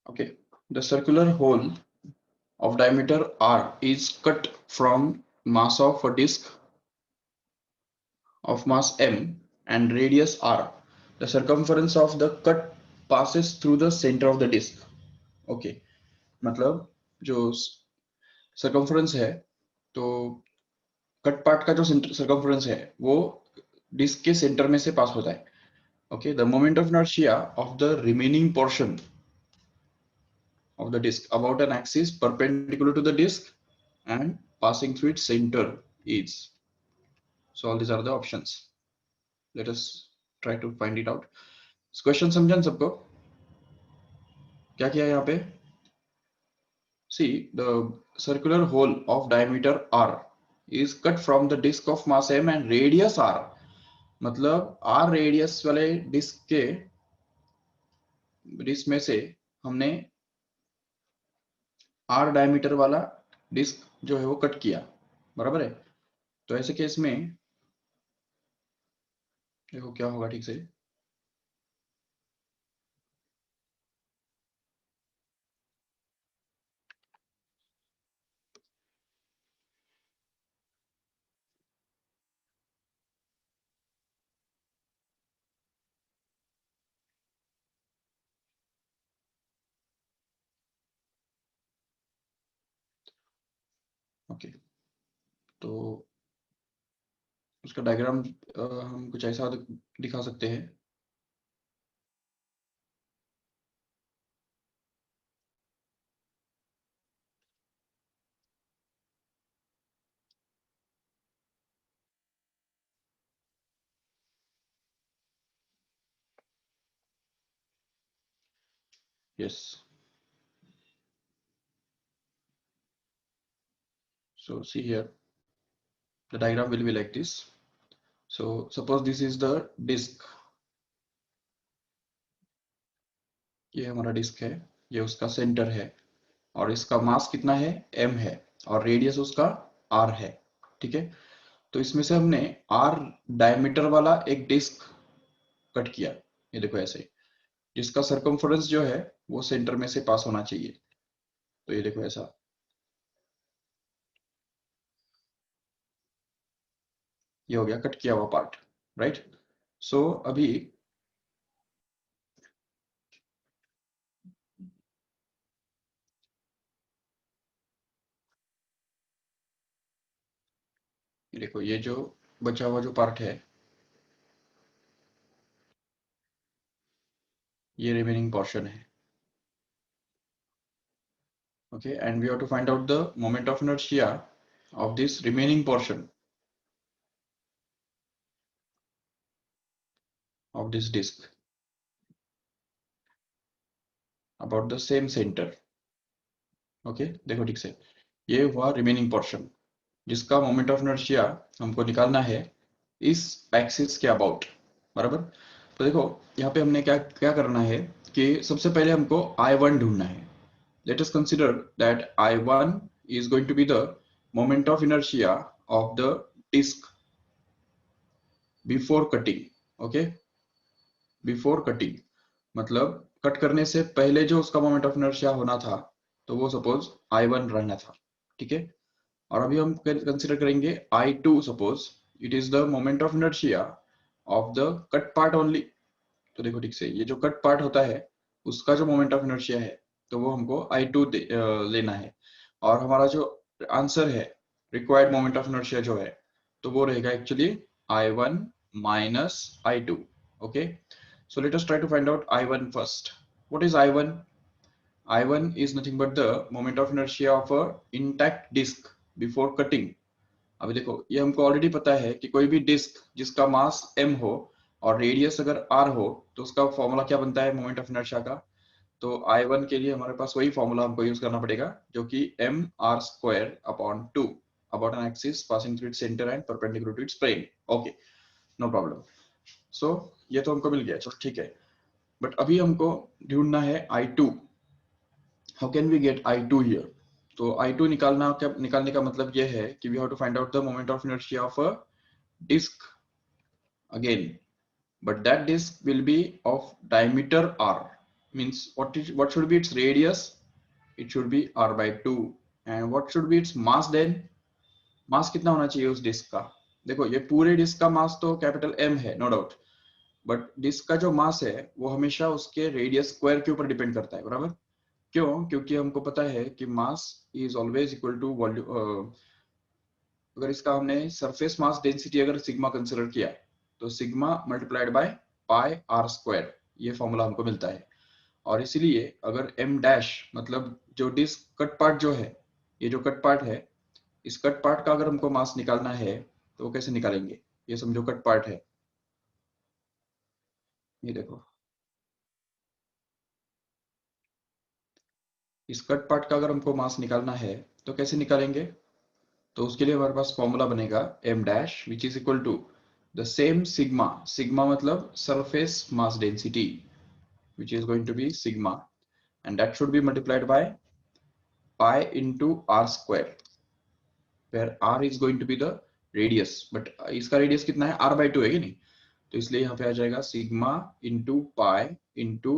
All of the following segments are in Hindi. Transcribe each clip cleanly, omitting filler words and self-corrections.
Okay, the circular hole of diameter r is cut from mass of a disk of mass m and radius r. The circumference of the cut passes through the center of the disk. Okay, मतलब जो circumference है, तो कट पार्ट का जो circumference है वो डिस्क के सेंटर में से पास होता है. Okay, the moment of inertia of the remaining portion of the disk about an axis perpendicular to the disk and passing through its center is. So all these are the options. Let us try to find it out. इस क्वेश्चन समझन सबको? क्या किया यहाँ पे? See, the circular hole of diameter r is cut from the disk of mass m and radius r. मतलब r रेडियस वाले डिस्क में से हमने r डायमीटर वाला डिस्क जो है वो कट किया, बराबर है. तो ऐसे केस में देखो क्या होगा ठीक से. ओके, तो उसका डायग्राम हम कुछ ऐसा दिखा सकते हैं. Yes, so see here the diagram will be like this. So suppose this is the disk. ये हमारा डिस्क है, ये उसका सेंटर है और इसका मास कितना है, m है, और रेडियस उसका r है. ठीक है, तो इसमें से हमने r डायमीटर वाला एक डिस्क कट किया. ये देखो ऐसे, जिसका सरकमफरेंस जो है वो सेंटर में से पास होना चाहिए. तो ये देखो ऐसा, ये हो गया कट किया हुआ पार्ट, राइट. सो अभी ये देखो, ये जो बचा हुआ जो पार्ट है, ये रिमेनिंग पोर्शन है. Okay, and we have to find out the moment of inertia of this remaining portion of this disk about the same center. Okay, देखो ठीक से, ये हुआ रिमेनिंग पोर्शन जिसका मोमेंट ऑफ इनर्शिया हमको निकालना है इस एक्सिस के अबाउट, बराबर. तो देखो यहाँ पे हमने क्या क्या करना है कि सबसे पहले हमको I1 ढूंढना है. Let us consider that I1 is going to be the moment of inertia of the disk before cutting. Okay, before cutting मतलब कट करने से पहले जो उसका मोमेंट ऑफ इनर्शिया होना था, तो वो सपोज I1 रहना था. ठीक है, और अभी हम कंसीडर करेंगे I2. Suppose it is the moment of inertia of the cut part only. तो देखो ठीक से, ये जो कट पार्ट होता है उसका जो मोमेंट ऑफ इनर्शिया है, तो वो हमको I2 लेना है. और हमारा जो आंसर है, रिक्वायर्ड मोमेंट ऑफ इनर्शिया जो है, तो वो रहेगा actually I1 minus I2. Okay, so let us try to find out I1 first. What is I1? I1 is nothing but the moment of inertia of a intact disk before cutting. अभी देखो, ये हमको ऑलरेडी पता है कि कोई भी डिस्क जिसका मास m हो और रेडियस अगर r हो, तो उसका फॉर्मूला क्या बनता है मोमेंट ऑफ इनर्शिया का. तो I1 के लिए हमारे पास वही फॉर्मूला हमको यूज करना पड़ेगा, जो कि mr² upon 2 about an axis passing through its center and perpendicular to its plane. Okay, no problem. So ये तो हमको मिल गया, चलो ठीक है. बट अभी हमको ढूंढना है I2. How can we get I2 here? तो I2 निकालने का मतलब ये है कि we have to find out the moment of inertia of a disc again, but that disk will be of diameter r. means what should be its radius? It should be r by 2. And what should be its mass then? मास कितना होना चाहिए उस डिस्क का? देखो ये पूरे डिस्क का मास तो कैपिटल एम है, नो डाउट, बट डिस्क का जो मास है वो हमेशा उसके रेडियस स्क्वायर के ऊपर डिपेंड करता है, बराबर? क्यों? क्योंकि हमको पता है कि mass is always equal to volume. अगर इसका हमने सरफेस मास डेंसिटी अगर सिग्मा कंसिडर किया तो sigma multiplied by pi r square, ये फॉर्मूला हमको मिलता है। और इसीलिए अगर एम डैश मतलब जो डिस्क कट पार्ट जो है, ये जो कट पार्ट है, इस कट पार्ट का अगर हमको मास निकालना है तो वो कैसे निकालेंगे? ये समझो कट पार्ट है, ये देखो, इस कट पार्ट का अगर हमको मास निकालना है तो कैसे निकालेंगे? तो उसके लिए हमारे पास फॉर्मूला बनेगा M dash which is equal to the same sigma, sigma मतलब surface mass density, which is going to be sigma, and that should be multiplied by pi into r square, where r is going to be the radius, but इसका radius कितना है? r by 2 है कि नहीं? तो इसलिए यहाँ पे आ जाएगा sigma into pi into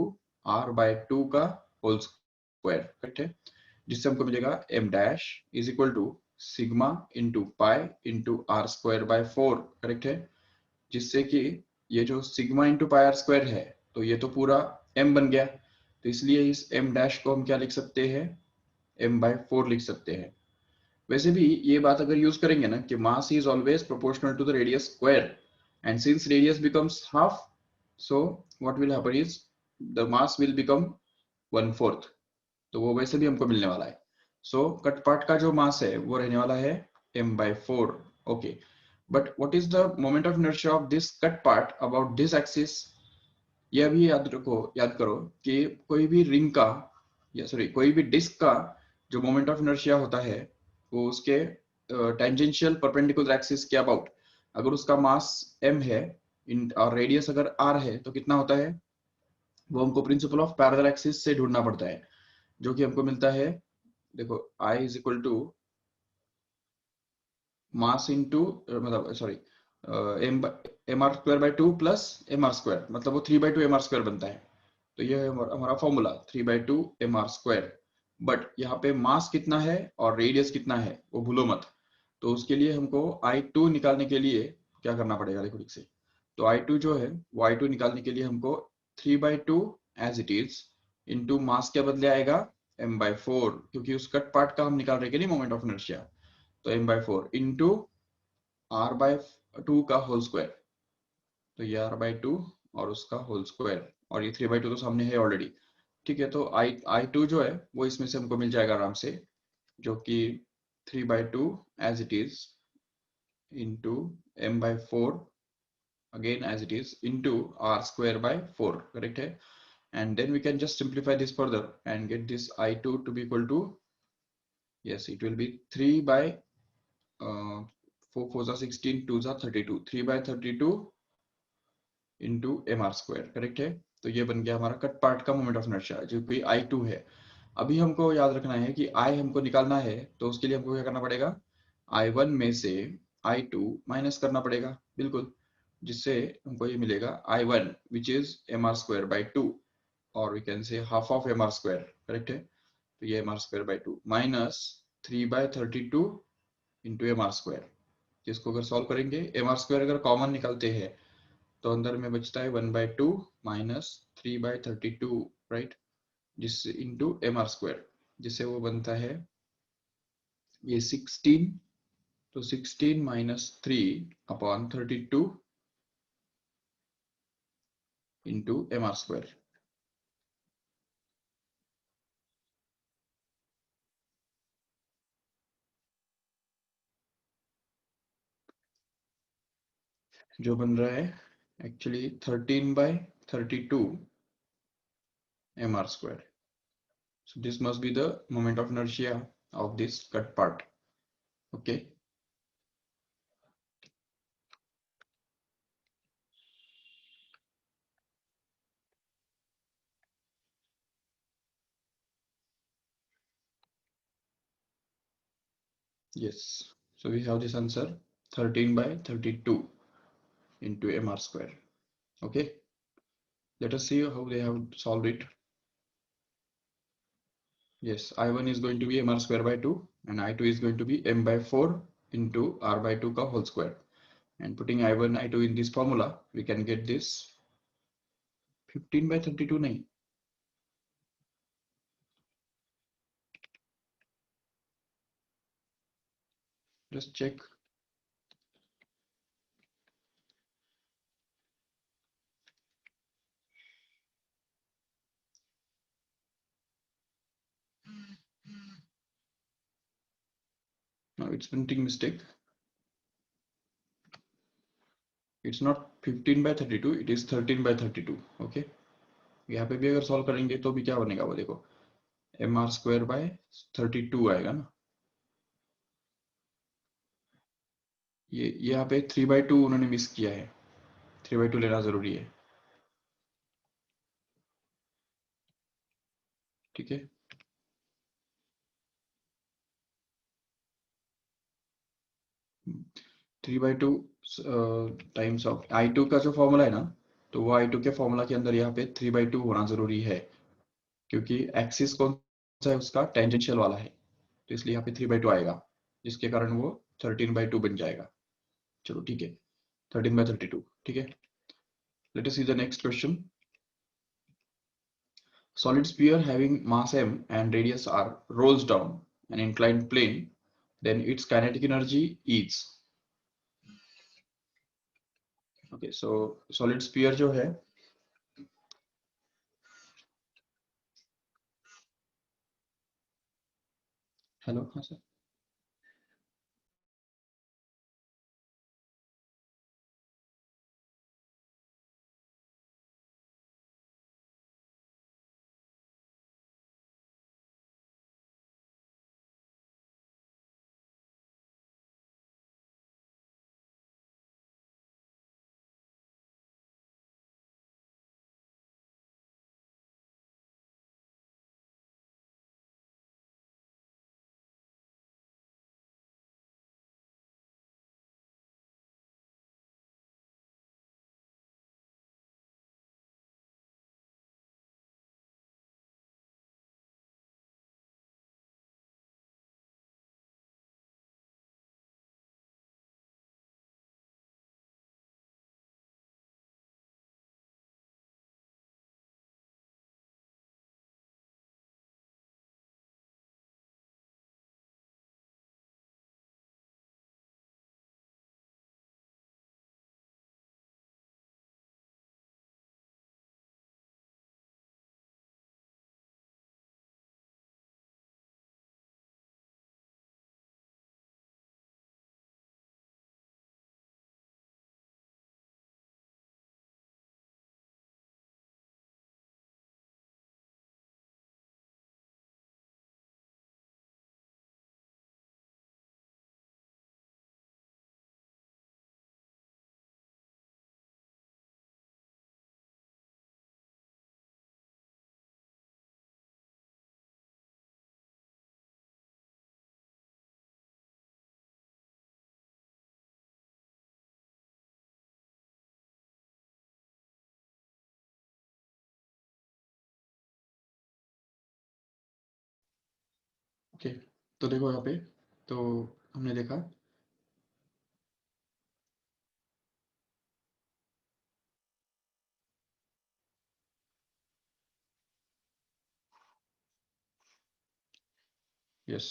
r by 2 का होल स्क्वायर, करेक्ट है? जिससे हमको मिलेगा M dash is equal to sigma into pi into r square by 4, correct है? जिससे कि ये जो sigma into pi r square है तो ये तो पूरा m बन गया, तो इसलिए इस m डैश को हम क्या लिख सकते हैं? m बाय 4 लिख सकते हैं। वैसे भी ये बात अगर यूज करेंगे ना कि mass is always proportional to the radius square, and since radius becomes half, so what will happen is the mass will become 1/4, तो वो वैसे भी हमको मिलने वाला है। सो कट पार्ट का जो मास है वो रहने वाला है m by 4, okay. But what is the moment of inertia of this cut part about this axis? यह भी याद रखो, याद करो कि कोई भी रिंग का या सॉरी कोई भी डिस्क का जो मोमेंट ऑफ इनर्शिया होता है वो उसके टेंजेंशियल परपेंडिकुलर एक्सिस के अबाउट, अगर उसका मास m है इन और रेडियस अगर r है तो कितना होता है? वो हमको प्रिंसिपल ऑफ पैरेलल एक्सिस से ढूंढना पड़ता है, जो कि हमको मिलता है, देखो I is equal to mass into मतलब sorry M M R square by 2 plus M R square, मतलब वो 3/2 एम आर स्क्वायर बनता है। तो ये है हमारा formula 3/2 M R square. But यहाँ पे मास कितना है और रेडियस कितना है वो भूलो मत। तो उसके लिए हमको I2 निकालने के लिए क्या करना पड़ेगा, देखो ठीक से। तो I2 जो है वो I2 निकालने के लिए हमको 3/2 as it is into mass के बदले आएगा m/4, क्योंकि उस कट पार्ट का हम निकाल रहे हैं कि नहीं मोमेंट ऑफ इनर्शिया, तो m/4 इंटू r/2 का होल स्क्वायर, तो ये r/2 और उसका होल स्क्वायर, और ये 3/2 तो सामने है ऑलरेडी, ठीक है? तो I2 जो है वो इसमें से हमको मिल जाएगा आराम से, जो कि 3/2 as it is into m/4 again as it is into r square by 4, correct है? And then we can just simplify this further and get this I2 to be equal to, yes, it will be 3 by 4 4 जा 16, 2 जा 32, 3/32 into M R square, correct है? तो ये बन गया हमारा कट पार्ट का मोमेंट ऑफ इनर्शिया, जो कि I2 है। अभी हमको याद रखना है कि I हमको निकालना है, तो उसके लिए हमको क्या करना पड़ेगा? I1 में से I2 माइनस करना पड़ेगा, बिल्कुल, जिससे हमको ये मिलेगा I1 which is M R square by 2, और we can say half of M R square, correct है? तो ये M R square by 2 minus 3/32 into M R square, जिसको अगर सॉल्व करेंगे एम आर स्क्वायर अगर कॉमन निकालते हैं तो अंदर में बचता है 1/2 माइनस 3/32, राइट? जिससे इंटू एम आर स्क्वायर, जिससे वो बनता है ये 16, तो 16 minus 3/32 into M R square. जो बन रहा है actually 13/32 M R square. So this must be the moment of inertia of this cut part, okay? Yes, so we have this answer 13/32 into mr square, okay? Let us see how they have solved it. Yes, I1 is going to be mr square by 2 and I2 is going to be m by 4 into r by 2 ka whole square. And putting I1, I2 in this formula, we can get this 15 by 32 nahi. Just check. No, it's printing mistake. It's not 15 by 32, it is 13 by 32. Okay. यहाँ पे भी अगर सॉल्व करेंगे तो भी क्या बनेगा वो देखो एम आर स्क्वायर बाय 32 आएगा ना. ये यहाँ पे 3/2 उन्होंने मिस किया है. 3/2 लेना जरूरी है. ठीक है. 3/2 टाइम्स ऑफ I2 का जो फॉर्मूला है ना, तो वो I2 के फॉर्मूला के अंदर यहाँ पे 3/2 होना जरूरी है क्योंकि एक्सिस कौन सा है उसका टेंजेंशियल वाला है. तो इसलिए यहाँ पे 3/2 आएगा जिसके कारण वो 13/2 बन जाएगा. चलो ठीक है. 13/32. ठीक है. Let us see the next question. Solid sphere having mass m and radius r rolls down an inclined plane, then its kinetic energy is. Okay, so solid sphere जो है, हेलो हाँ सर. ओके, तो देखो यहाँ पे, तो हमने देखा यस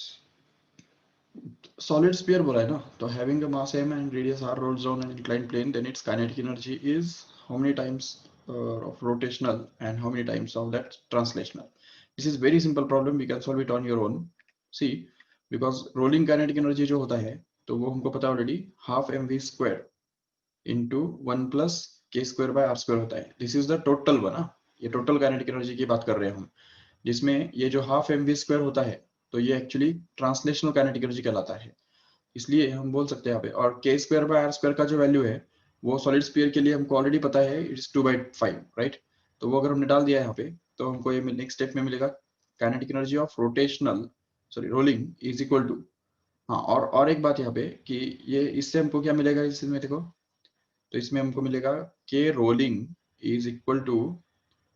solid sphere बोला है ना, तो having a mass m and radius r rolls down an inclined plane, then its kinetic energy is how many times of rotational and how many times of that translational. This is very simple problem, we can solve it on your own. See, because rolling kinetic energy जो होता है तो वो हमको पता है already half M V square into 1 + k² / r² होता है. This is the total one ना. ये टोटल काइनेटिक एनर्जी की बात कर रहे हैं हम, जिसमें ये जो हाफ एम वी स्क्वायर होता है तो ये एक्चुअली ट्रांसलेशनल काइनेटिक एनर्जी कहलाता है. इसलिए हम बोल सकते हैं यहाँ पे, और k² / r² का जो वैल्यू है वो सॉलिड स्फीयर के लिए हमको ऑलरेडी पता है, इट्स 2/5 राइट. तो वो अगर हमने डाल दिया है यहाँ पे तो हमको ये नेक्स्ट स्टेप में मिलेगा kinetic energy of rotational sorry rolling is equal to. हाँ, और एक बात यहाँ पे कि ये इससे हमको क्या मिलेगा इसमें देखो, तो इसमें हमको मिलेगा k rolling is equal to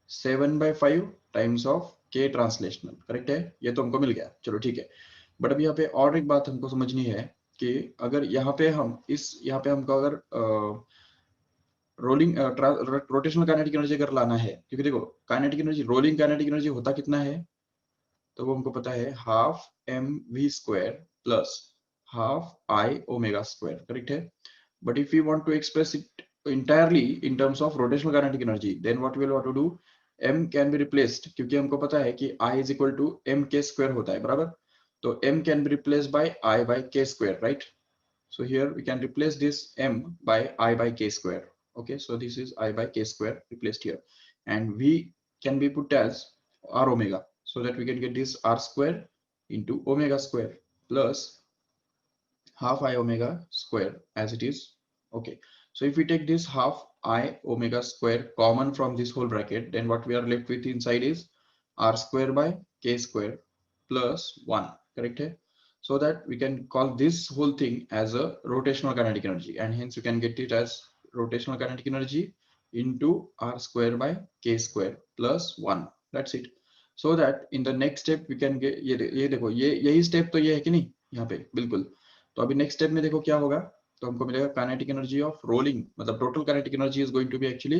7/5 times of K translational, correct है, ये तो हमको मिल गया, चलो ठीक है। बट अब यहाँ पे और एक बात हमको समझनी है कि अगर यहाँ पे हमको अगर रोलिंग रोटेशनल काइनेटिक एनर्जी अगर लाना है, क्योंकि देखो kinetic energy, rolling kinetic energy होता कितना है, तो वो हमको पता है half M V square plus half I omega square, correct है। But if you want to express it entirely in terms of rotational kinetic energy, then what we will want to do, m can be replaced, क्योंकि हमको पता है कि I is equal to m k square होता है, बराबर। तो m can be replaced by I by k square, right? So here we can replace this m by I by k square. Okay, so this is I by k square replaced here, and v can be put as r omega, so that we can get this r square into omega square plus half I omega square as it is. Okay, so if we take this half I omega square common from this whole bracket, then what we are left with inside is r square by k square plus 1, correct hai? So that we can call this whole thing as a rotational kinetic energy, and hence we can get it as rotational kinetic energy into r square by k square plus 1, that's it. So that in the next step we can get ये देखो ये यही step तो ये है कि नहीं यहाँ पे, बिल्कुल। तो अभी नेक्स्ट स्टेप में देखो क्या होगा, तो हमको मिलेगा काइनेटिक एनर्जी ऑफ रोलिंग, मतलब total kinetic energy is going to be actually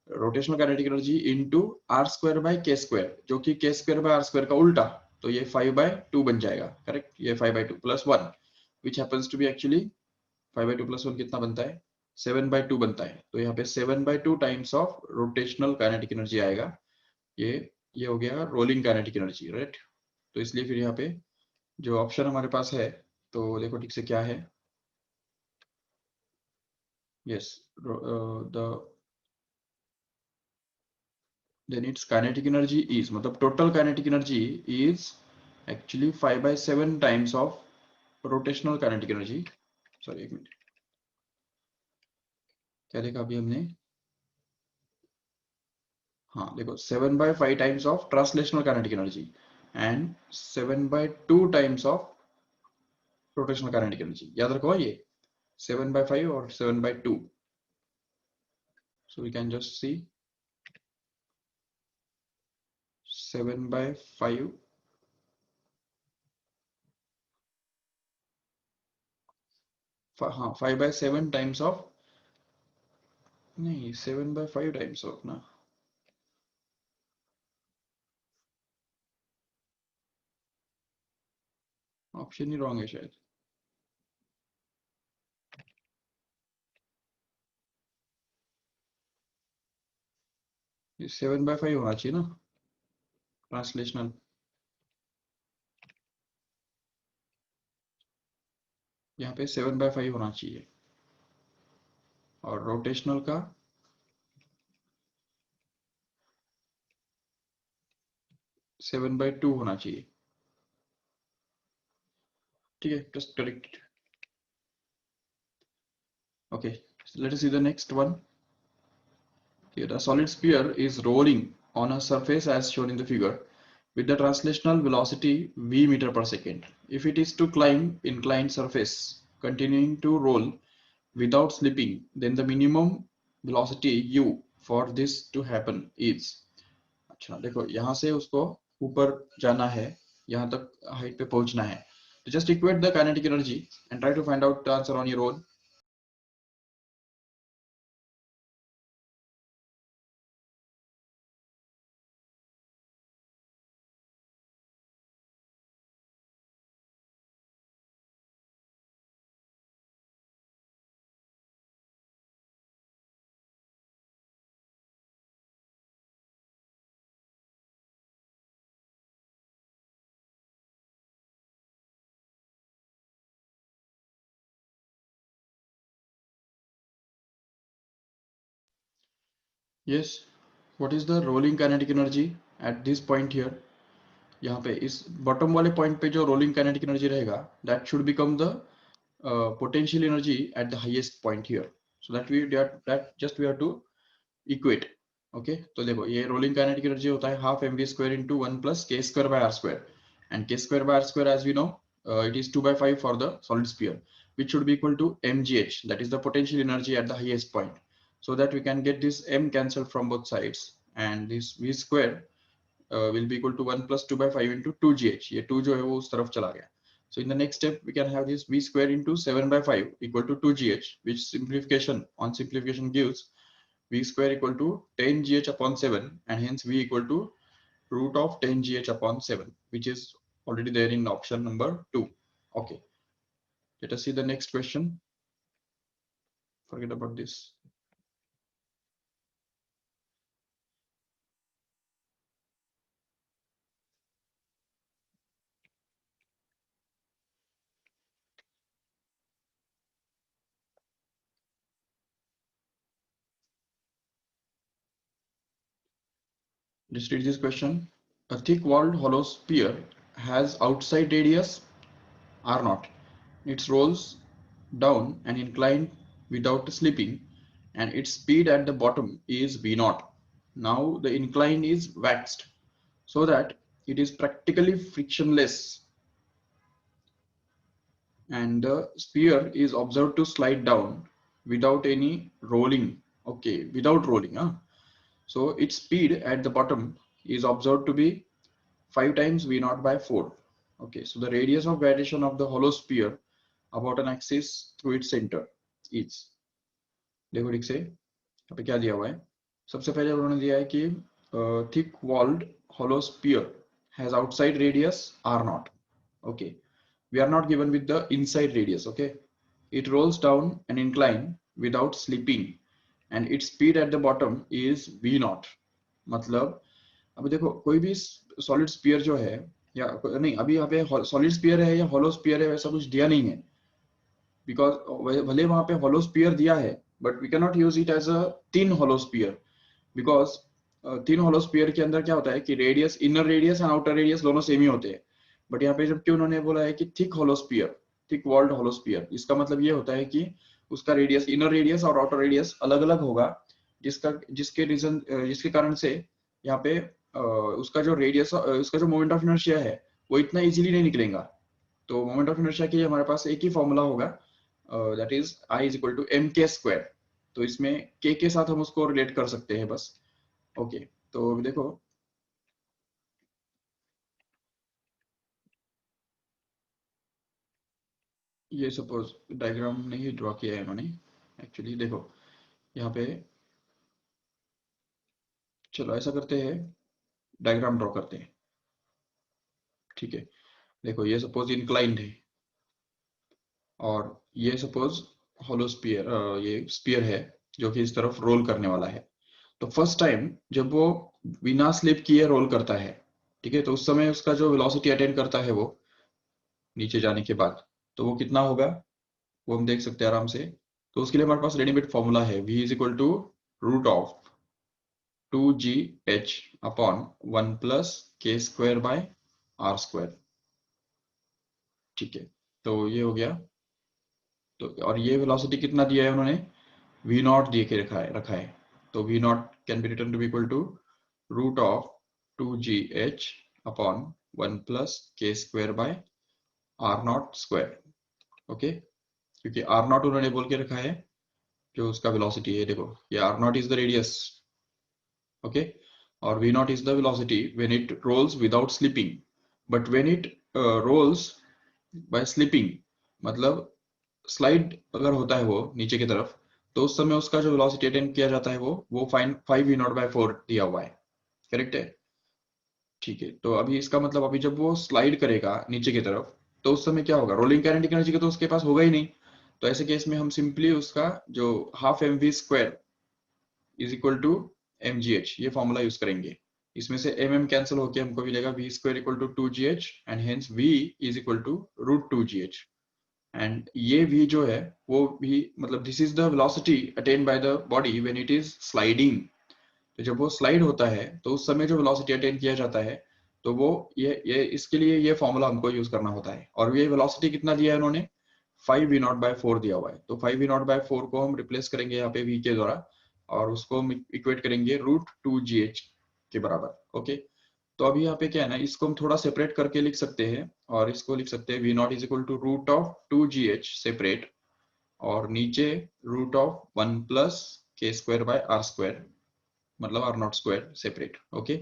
rotational kinetic energy into R square by K square, जो कि के स्क्वायर बाय आर स्क्वायर का उल्टा, तो ये 5/2 बन जाएगा, करेक्ट। ये 5/2 plus 1 which happens to be actually 5/2 plus 1 कितना बनता है, 7/2 बनता है। तो यहाँ पे 7/2 times of rotational kinetic energy आएगा। ये ये हो गया रोलिंग काइनेटिक एनर्जी, राइट। तो इसलिए फिर यहाँ पे जो ऑप्शन हमारे पास है, तो देखो ठीक से क्या है। Yes, then its kinetic energy is, मतलब total kinetic energy is actually 5/7 times of rotational kinetic energy. Sorry, एक मिनट, क्या देखा अभी हमने, हाँ देखो 7/5 times of translational kinetic energy and 7/2 times of rotational kinetic energy, याद रखो ये 7/5 और 7/2. So we can just see 7/5 हाँ 5/7 टाइम्स ऑफ, नहीं 7/5 टाइम्स ऑफ ना, ऑप्शन ही रॉन्ग है शायद, ये 7/5 होना चाहिए ना ट्रांसलेशनल, यहाँ पे 7/5 होना चाहिए, और रोटेशनल का 7/2 होना चाहिए, ठीक है, just correct. Okay, let us see the next one. The solid sphere is rolling on a surface as shown in the figure with the translational velocity v meter per second. If it is to climb inclined surface continuing to roll without slipping, then the minimum velocity u for this to happen is, अच्छा देखो यहाँ से उसको ऊपर जाना है, यहाँ तक हाइट पे पहुंचना है, तो just equate the kinetic energy and try to find out the answer on your own. Yes, what is the rolling kinetic energy at this point here? यहाँ पे इस बॉटम वाले पॉइंट पे जो रोलिंग काइनेटिक एनर्जी रहेगा, that should become the potential energy at the highest point here, so that just we have to equate. Okay, तो देखो ये रोलिंग काइनेटिक एनर्जी होता है half M V square into 1 plus K square by R square, and K square by R square as we know it is 2/5 for the solid sphere, which should be equal to mgh, that is the potential energy at the highest point, so that we can get this m cancelled from both sides, and this v square will be equal to 1 plus 2 by 5 into 2gh. ये 2 जो है वो उस तरफ चला गया. So in the next step, we can have this v square into 7 by 5 equal to 2gh, which simplification gives v square equal to 10gh upon 7, and hence v equal to root of 10gh upon 7, which is already there in option number 2. Okay, let us see the next question. Forget about this. Just read this question. A thick-walled hollow sphere has outside radius r naught. It rolls down and inclined without slipping, and its speed at the bottom is v naught. Now the incline is waxed so that it is practically frictionless, and the sphere is observed to slide down without any rolling. Okay, without rolling. So its speed at the bottom is observed to be 5 times v naught by 4. Okay, so the radius of gyration of the hollow sphere about an axis through its center is, देखो ठीक से यहाँ पे क्या दिया हुआ है. सबसे पहले उन्होंने दिया है कि thick walled hollow sphere has outside radius r naught. Okay, we are not given with the inside radius. Okay, it rolls down and incline without slipping, and its speed at the bottom is v naught. मतलब अभी देखो कोई भी सॉलिड स्फीयर जो है, या नहीं अभी यहाँ पे सॉलिड स्फीयर है या हॉलो स्फीयर है वैसा कुछ दिया नहीं है, बिकॉज भले वहां पे हॉलो स्फीयर दिया है but we can not use it as a thin hollow sphere, because thin hollow sphere के अंदर क्या होता है कि radius, inner radius and outer radius दोनों सेम ही होते हैं. बट यहाँ पे जबकि उन्होंने बोला है कि thick hollow sphere, thick walled hollow sphere, इसका मतलब ये होता है कि उसका रेडियस, इनर रेडियस और आउटर रेडियस अलग अलग होगा, जिसके कारण से यहाँ पे उसका जो रेडियस, उसका जो मोमेंट ऑफ इनर्शिया है वो इतना इजीली नहीं निकलेगा. तो मोमेंट ऑफ इनर्शिया के लिए हमारे पास एक ही फॉर्मूला होगा, that is I is equal to M K square. तो इसमें के साथ हम उसको रिलेट कर सकते हैं बस. ओके, तो देखो ये सपोज डायग्राम नहीं ड्रॉ किया है इन्होंने एक्चुअली. देखो यहाँ पे चलो ऐसा करते हैं, डायग्राम ड्रॉ करते हैं. ठीक है, देखो ये सपोज इंक्लाइंड है और ये सपोज हॉलो स्पीयर, ये स्पीयर है जो कि इस तरफ रोल करने वाला है. तो फर्स्ट टाइम जब वो बिना स्लिप किए रोल करता है, ठीक है, तो उस समय उसका जो वेलोसिटी अटेन करता है वो नीचे जाने के बाद, तो वो कितना होगा वो हम देख सकते हैं आराम से. तो उसके लिए हमारे पास रेडीमेड फॉर्मूला है, v is equal to root of 2gh upon 1 plus K square by R square. ठीक है, तो ये हो गया. तो और ये वेलोसिटी कितना दिया है उन्होंने, v नॉट दिए के रखा है. तो v naught can be written to be equal to root of 2gh upon 1 plus K square by R not square. Okay, क्योंकि आर नॉट उन्होंने बोल के रखा है जो उसका वेलोसिटी है. देखो ये R not is the radius, okay, और v not is the velocity when it rolls without slipping. But when it rolls by slipping, मतलब स्लाइड अगर होता है वो नीचे की तरफ, तो उस समय उसका जो वेलोसिटी अटेन किया जाता है वो 5v0/4 दिया हुआ है. करेक्ट है. ठीक है, तो अभी इसका मतलब अभी जब वो स्लाइड करेगा नीचे की तरफ तो उस समय क्या होगा, रोलिंग काइनेटिक एनर्जी का तो उसके पास होगा ही नहीं. तो ऐसे केस में हम सिंपली उसका जो half M V square is equal to M G H, ये फॉर्मूला यूज करेंगे. इसमें से एम कैंसिल होकर हमको मिलेगा V square equal to 2gh, and hence v is equal to root 2gh. And ये v जो है वो भी मतलब this is the velocity attain by the body when it is sliding. तो जब वो स्लाइड होता है तो उस समय जो वेलोसिटी अटेन किया जाता है, तो वो ये इसके लिए ये फॉर्मूला हमको यूज करना होता है. और ये वेलोसिटी कितना दिया है उन्होंने, 5v0/4 दिया हुआ है. तो 5v0/4 को हम रिप्लेस करेंगे यहाँ पे v के द्वारा, और उसको हम इक्वेट करेंगे रूट 2gh के बराबर. ओके, तो अभी यहाँ पे क्या है ना, इसको हम थोड़ा सेपरेट करके लिख सकते हैं, और इसको लिख सकते हैं v not is equal to root of 2gh separate, और नीचे root of 1 plus K square by R square, मतलब R not square separate. Okay,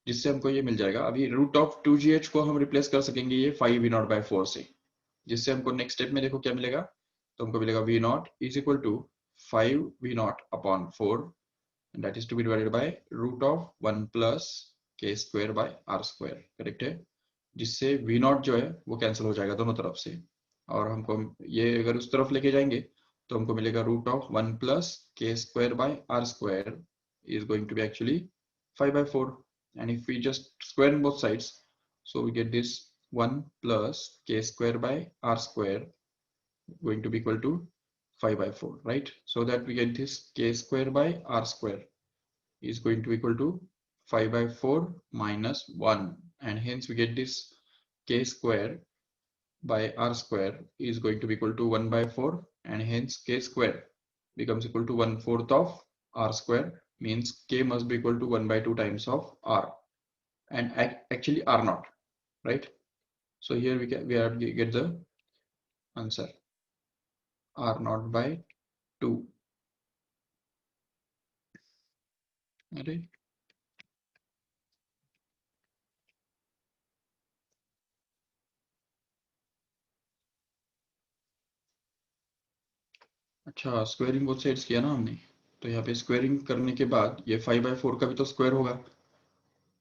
जिससे हमको ये मिल जाएगा। अभी रूट ऑफ 2gh को हम रिप्लेस कर सकेंगे ये 5v0/4 से, जिससे हमको नेक्स्ट स्टेप में देखो क्या मिलेगा। तो हमको मिलेगा v0 is equal to 5v0/4 that is to be divided by root of 1 plus k square by r square, correct है। जिससे v0 जो है वो कैंसिल हो जाएगा दोनों तरफ से, और हमको ये अगर उस तरफ लेके जाएंगे तो हमको मिलेगा root of 1 plus k square by r square is going to be actually 5/4, and if we just square in both sides, so we get this 1 plus k square by r square going to be equal to 5/4, right? So that we get this k square by r square is going to be equal to 5/4 minus 1, and hence we get this k square by r square is going to be equal to 1/4, and hence k square becomes equal to 1/4 of r square, means k must be equal to 1/2 times of r, and actually r naught, right? So here we have to get the answer r naught by 2. अरे अच्छा, स्क्वायरिंग बोथ साइड्स किया ना हमने, तो यहाँ पे स्क्वायरिंग करने के बाद ये 5/4 का भी तो स्क्वायर होगा,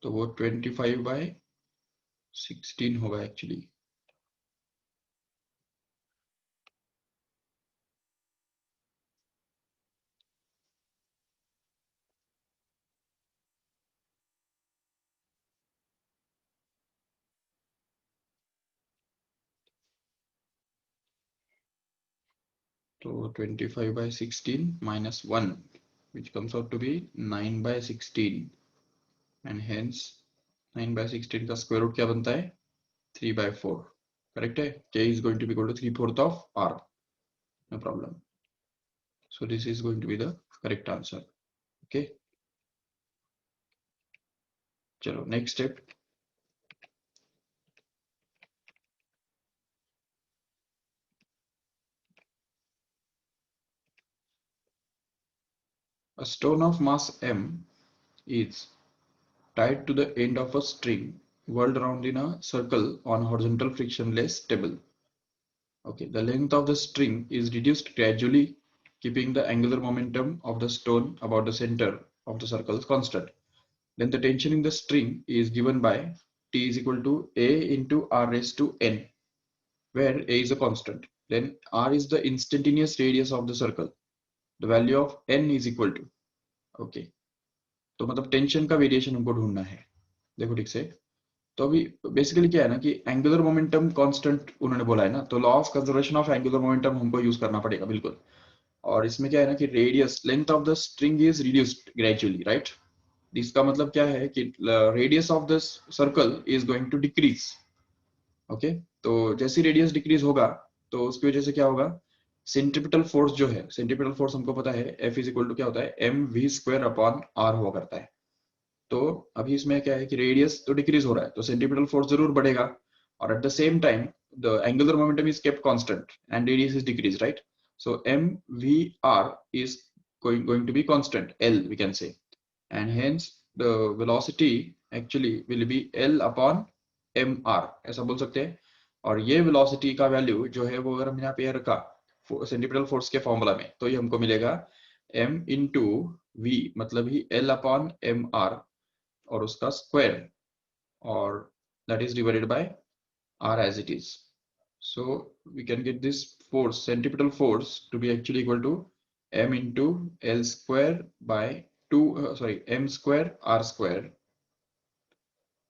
तो वो 25/16 होगा एक्चुअली। तो 25/16 minus 1 which comes out to be 9/16, and hence 9/16 का स्क्वायर रूट क्या बनता है 3/4, करेक्ट है। k is going to be equal to 3/4 of r, no problem. So this is going to be the correct answer. Okay, चलो next step. A stone of mass m is tied to the end of a string whirled around in a circle on horizontal frictionless table. Okay, the length of the string is reduced gradually, keeping the angular momentum of the stone about the center of the circle constant. Then the tension in the string is given by T is equal to A into R raised to N, where A is a constant. Then R is the instantaneous radius of the circle. The value of N is equal to, okay, तो मतलब टेंशन का वेरिएशन हमको ढूंढना है। देखो ठीक से, तो अभी बेसिकली क्या है ना कि एंगुलर मोमेंटम कांस्टेंट उन्होंने बोला है ना, तो law of conservation of angular momentum हमको यूज करना पड़ेगा बिल्कुल। और इसमें क्या है ना कि radius length of the string is reduced gradually, right. इसका मतलब क्या है कि radius of the circle is going to decrease. Okay, तो जैसे रेडियस डिक्रीज होगा तो उसकी वजह से क्या होगा, सेंट्रीपिटल फोर्स जो है, सेंट्रीपिटल फोर्स हमको पता है F इज इक्वल टू क्या होता है mv² / r हुआ करता है। तो अभी इसमें क्या है कि रेडियस तो डिक्रीज हो रहा है तो सेंट्रीपिटल फोर्स जरूर बढ़ेगा, और at the same time the angular momentum is kept constant and radius is decrease, right. So mvr is going to be constant L, we can say, and hence the velocity actually will be L/mr, ऐसा बोल सकते हैं। और ये वेलोसिटी का वैल्यू जो है वो अगर हम यहाँ पे रखा सेंट्रीपिटल फोर्स के फॉर्मूला में, तो ये हमको मिलेगा m इंटू v, मतलब ही L/mr और उसका स्क्वायर, और that is divided by r as it is. So we can get this force, centripetal force, to be actually equal to m into L square by 2 m square r square,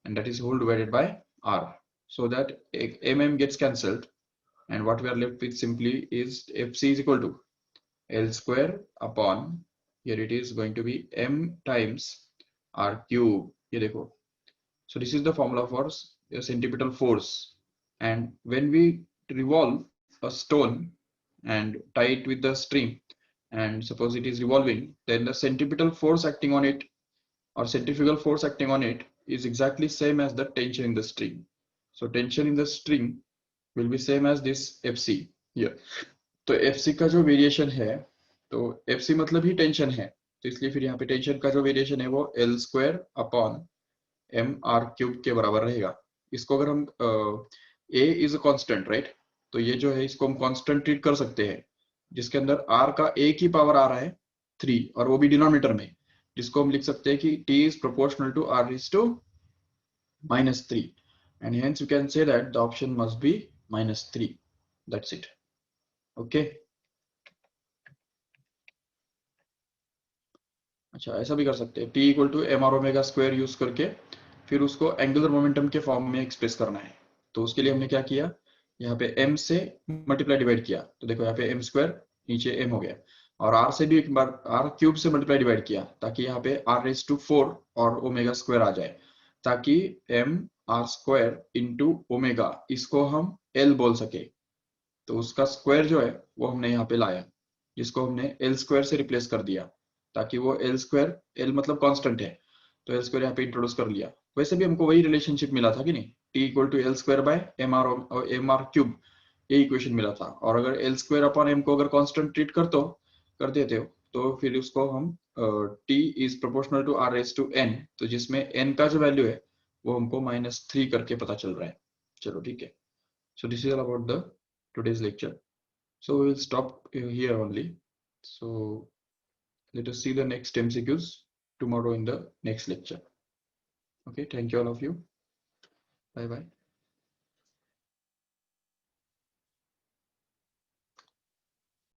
and that is whole divided by r, so that mm gets cancelled, and what we are left with simply is fc is equal to L square upon, here it is going to be m times r cube, ये देखो। So this is the formula for centripetal force, and when we revolve a stone and tie it with the string, and suppose it is revolving, then the centripetal force acting on it, or centrifugal force acting on it, is exactly same as the tension in the string. So tension in the string will be same as this Fc here. तो Fc का जो वेरिएशन है, तो Fc मतलब ही टेंशन है, तो इसलिए फिर यहाँ पे टेंशन का जो वेरिएशन है वो L square upon M R cube के बराबर रहेगा। इसको अगर हम A is a constant right, तो ये जो है इसको हम कांस्टेंट ट्रीट कर सकते हैं, जिसके अंदर आर का ए की पावर आ रहा है 3 और वो भी डिनोमिनेटर में, जिसको हम लिख सकते हैं कि t is proportional to r is to -3, and hence you can say that the option must be -3. That's it. Okay. अच्छा, ऐसा भी कर सकते हैं, t equal to M R omega square use करके फिर उसको एंगुलर मोमेंटम के फॉर्म में एक्सप्रेस करना है। तो उसके लिए हमने क्या किया, यहाँ पे m से मल्टीप्लाई डिवाइड किया, तो देखो यहाँ पे m स्क्वायर नीचे m हो गया, और r से भी एक बार r क्यूब से मल्टीप्लाई डिवाइड किया, ताकि यहाँ पे r रेज टू 4 और ओमेगा स्क्वायर आ जाए, ताकि m r square into omega इसको हम l बोल सके। तो उसका स्क्वायर जो है वो हमने यहाँ पे लाया, जिसको हमने एल स्क्वायर से रिप्लेस कर दिया, ताकि वो एल स्क्वायर, एल मतलब कांस्टेंट है, तो एल स्क्वायर यहाँ पे इंट्रोड्यूस कर लिया। वैसे भी हमको वही रिलेशनशिप मिला था कि नहीं, T equal to L square by M R cube, ये इक्वेशन मिला था। और अगर एल स्क्वायर अपॉन एम को अगर कांस्टेंट ट्रीट कर देते हो, तो फिर उसको हम T is proportional to R raise to N, तो जिसमें एन का जो वैल्यू है वो हमको -3 करके पता चल रहा है। चलो ठीक है, so this is all about the today's lecture. So we will stop here only. So let us see the next MCQs tomorrow in the next lecture. Okay, thank you all of you. Bye bye.